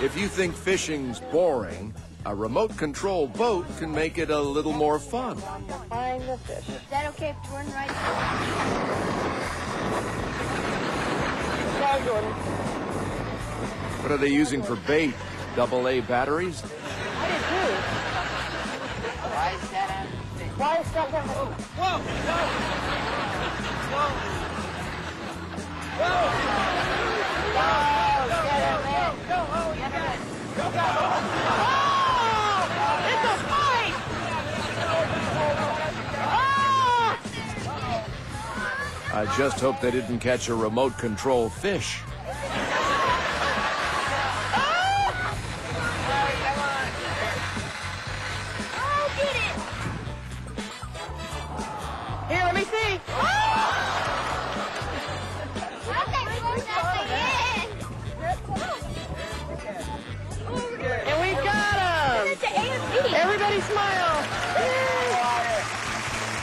If you think fishing's boring, a remote-control boat can make it a little more fun. Find the fish. Is that okay if Jordan rides? Sorry, Jordan. What are they using for bait? AA batteries? I did too. Why is that on the boat? Whoa! Whoa! Whoa! It's a fight! I just hope they didn't catch a remote-control fish. Here, let me see. And we got him! Everybody smile.